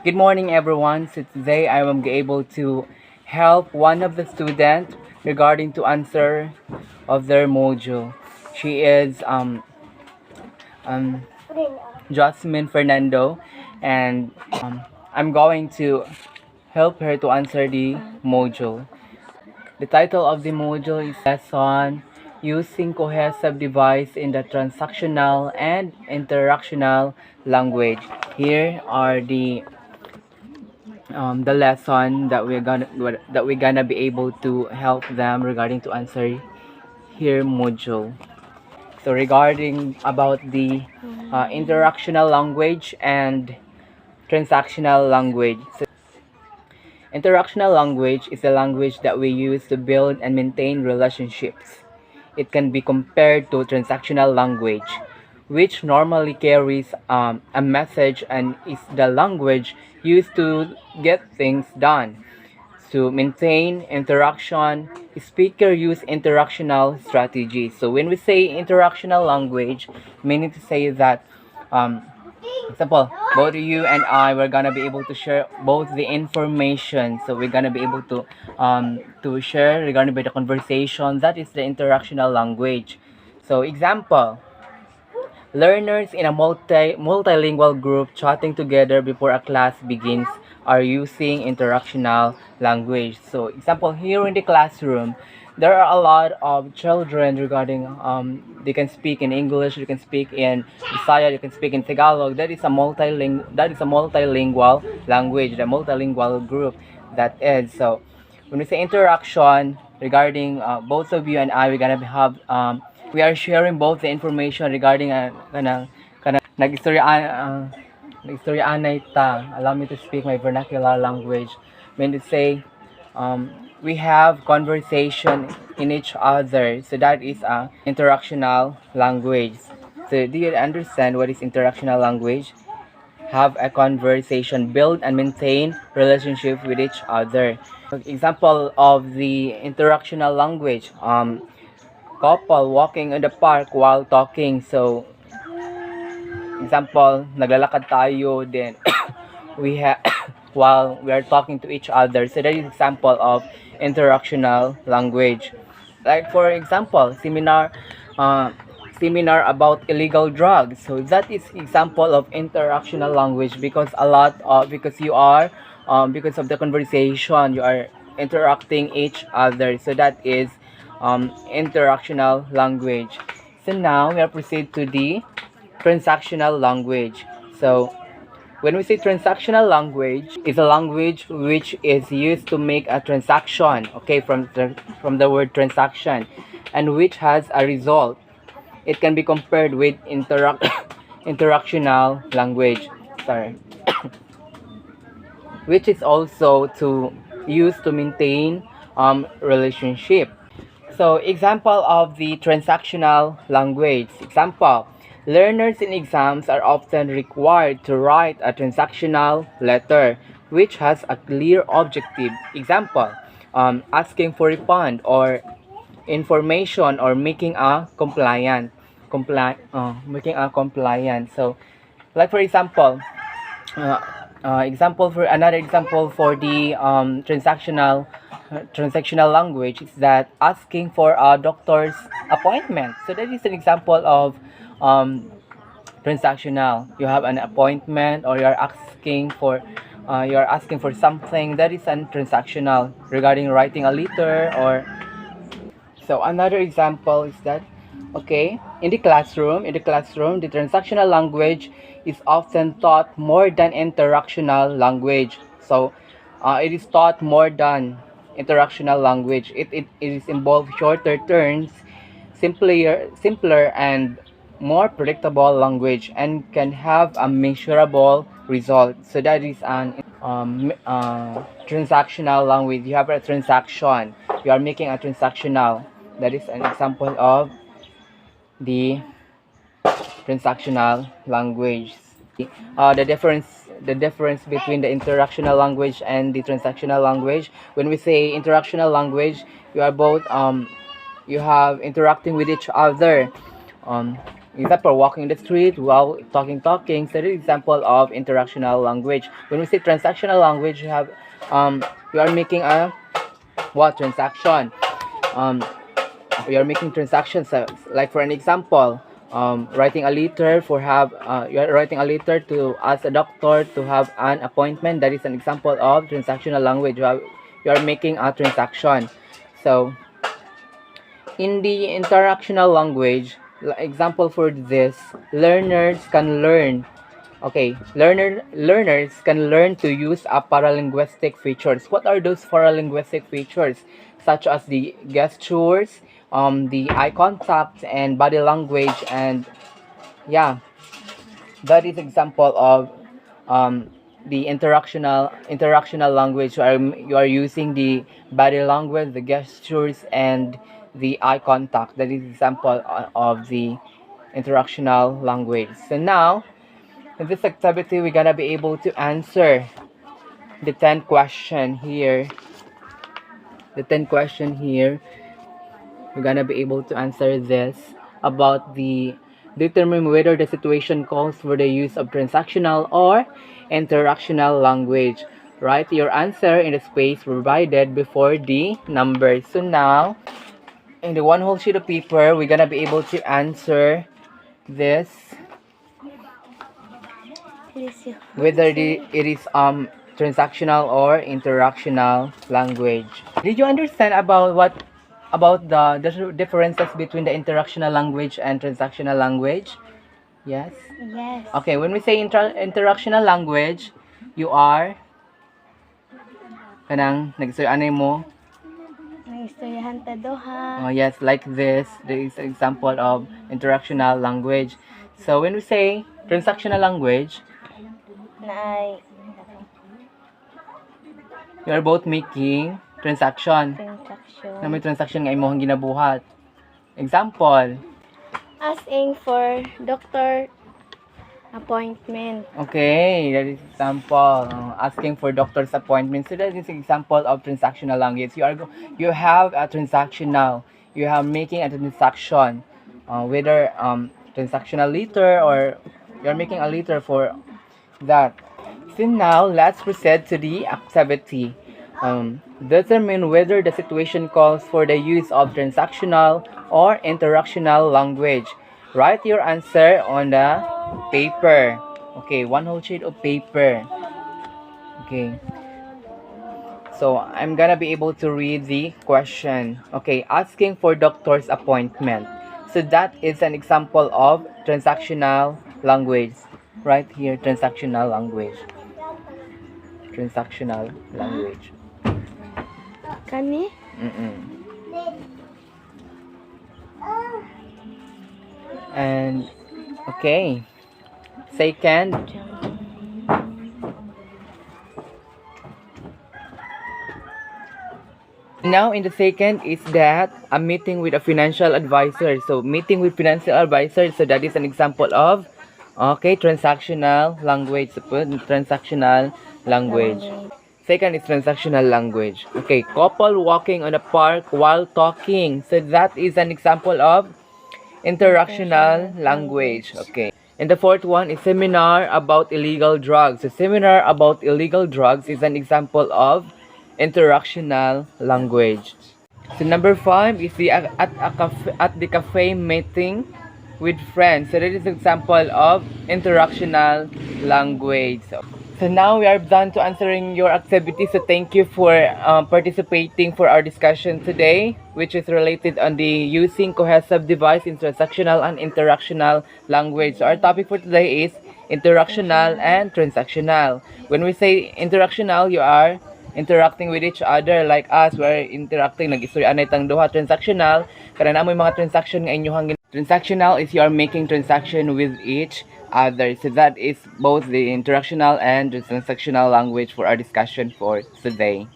Good morning, everyone. So today I am able to help one of the students regarding to answer of their module. She is um, Jasmine Fernando, and I'm going to help her to answer the module. The title of the module is Lesson Using Cohesive Device in the Transactional and Interactional Language. Here are the lesson that we're gonna be able to help them regarding to answer here module. So regarding about the interactional language and transactional language. So interactional language is the language that we use to build and maintain relationships. It can be compared to transactional language, which normally carries a message and is the language used to get things done. To maintain interaction, speaker use interactional strategies. So when we say interactional language, meaning to say that, um, example, both you and I we're gonna be able to share both the information. So we're gonna be able to share regarding by the conversation. That is the interactional language. So example, learners in a multilingual group chatting together before a class begins are using interactional language. So, example, here in the classroom, there are a lot of children regarding they can speak in English, they can speak in Bisaya, they can speak in Tagalog. That is a multilingual language, the multilingual group that is. So, when we say interaction regarding both of you and I, we're gonna have we are sharing both the information regarding nag-istorya ta. Allow me to speak my vernacular language. When they say we have conversation in each other, so that is a interactional language. So do you understand what is interactional language? Have a conversation, build and maintain relationship with each other. Example of the interactional language, couple walking in the park while talking. So, example, naglalakad tayo, then we have while we are talking to each other. So that is example of interactional language. Like for example, seminar about illegal drugs. So that is example of interactional language because a lot of because you are because of the conversation you are interacting each other. So that is interactional language. So now we are proceed to the transactional language. So when we say transactional language, is a language which is used to make a transaction, okay, from the word transaction, and which has a result. It can be compared with interactional language, sorry, which is also to use to maintain relationship. So example of the transactional language. Example, learners in exams are often required to write a transactional letter which has a clear objective. Example, asking for refund or information or making a making a compliant. So like for example, uh, example for another example for the transactional language is that asking for a doctor's appointment. So that is an example of um, transactional. You have an appointment or you're asking for something that is an transactional regarding writing a letter or so another example is that, okay, in the classroom, the transactional language is often taught more than interactional language. So, it is taught more than interactional language. It is involved shorter turns, simpler and more predictable language and can have a measurable result. So that is an transactional language. You have a transaction. You are making a transactional. That is an example of the transactional language. The difference between the interactional language and the transactional language. When we say interactional language, you are both you have interacting with each other. Um, Example, walking the street while talking. So this is example of interactional language. When we say transactional language, you are making a what transaction? Um, we are making transactions. Like for an example, writing a letter you are writing a letter to ask a doctor to have an appointment. That is an example of transactional language. You are making a transaction. So in the interactional language, example for this, learners can learn. Okay, learners can learn to use a paralinguistic features. What are those paralinguistic features? Such as the gestures, the eye contact, and body language, and yeah, that is example of the interactional language. You are using the body language, the gestures, and the eye contact. That is example of the interactional language. So now in this activity, we're gonna be able to answer the 10 question here. The 10 question here, we're gonna be able to answer this about the determine whether the situation calls for the use of transactional or interactional language. Write your answer in the space provided before the numbers. So now, in the one whole sheet of paper, we're gonna be able to answer this whether it is transactional or interactional language. Did you understand about the differences between the interactional language and transactional language? Yes. Yes. Okay, when we say interactional language, you are kanang nagsuyanay mo. Naistoryahan ta doha. Oh yes, like this. There is an example of interactional language. So when we say transactional language, Naay you are both making transaction. transaction. Na may transaction nga imong ginabuhat. Example. Asking for doctor appointment. Okay, that is example. Asking for doctor's appointment. So that is example of transactional language. You have a transactional. You have making a transaction. Whether transactional letter or you're making a letter for that. So now let's proceed to the activity. Determine whether the situation calls for the use of transactional or interactional language. Write your answer on the paper. Okay, one whole sheet of paper. Okay. So I'm gonna be able to read the question. Okay, asking for doctor's appointment. So that is an example of transactional language. Right here, transactional language. Transactional language. Kani? And okay, second. Now in the second is that a meeting with a financial advisor. So meeting with financial advisor. So that is an example of okay transactional language. So transactional language. Second is transactional language. Okay, couple walking on a park while talking. So that is an example of interactional language. Okay. And the fourth one is seminar about illegal drugs. So seminar about illegal drugs is an example of interactional language. So number 5 is at the cafe meeting with friends. So that is an example of interactional language. So now we are done to answering your activity. So thank you for participating for our discussion today, which is related on the using cohesive device in transactional and interactional language. So our topic for today is interactional and transactional. When we say interactional, you are interacting with each other like us. We're interacting, nag-istorya anay tang duha. Transactional, kada na mo mga transaction nga inyong transactional is you are making transaction with each other. So that is both the interactional and the transactional language for our discussion for today.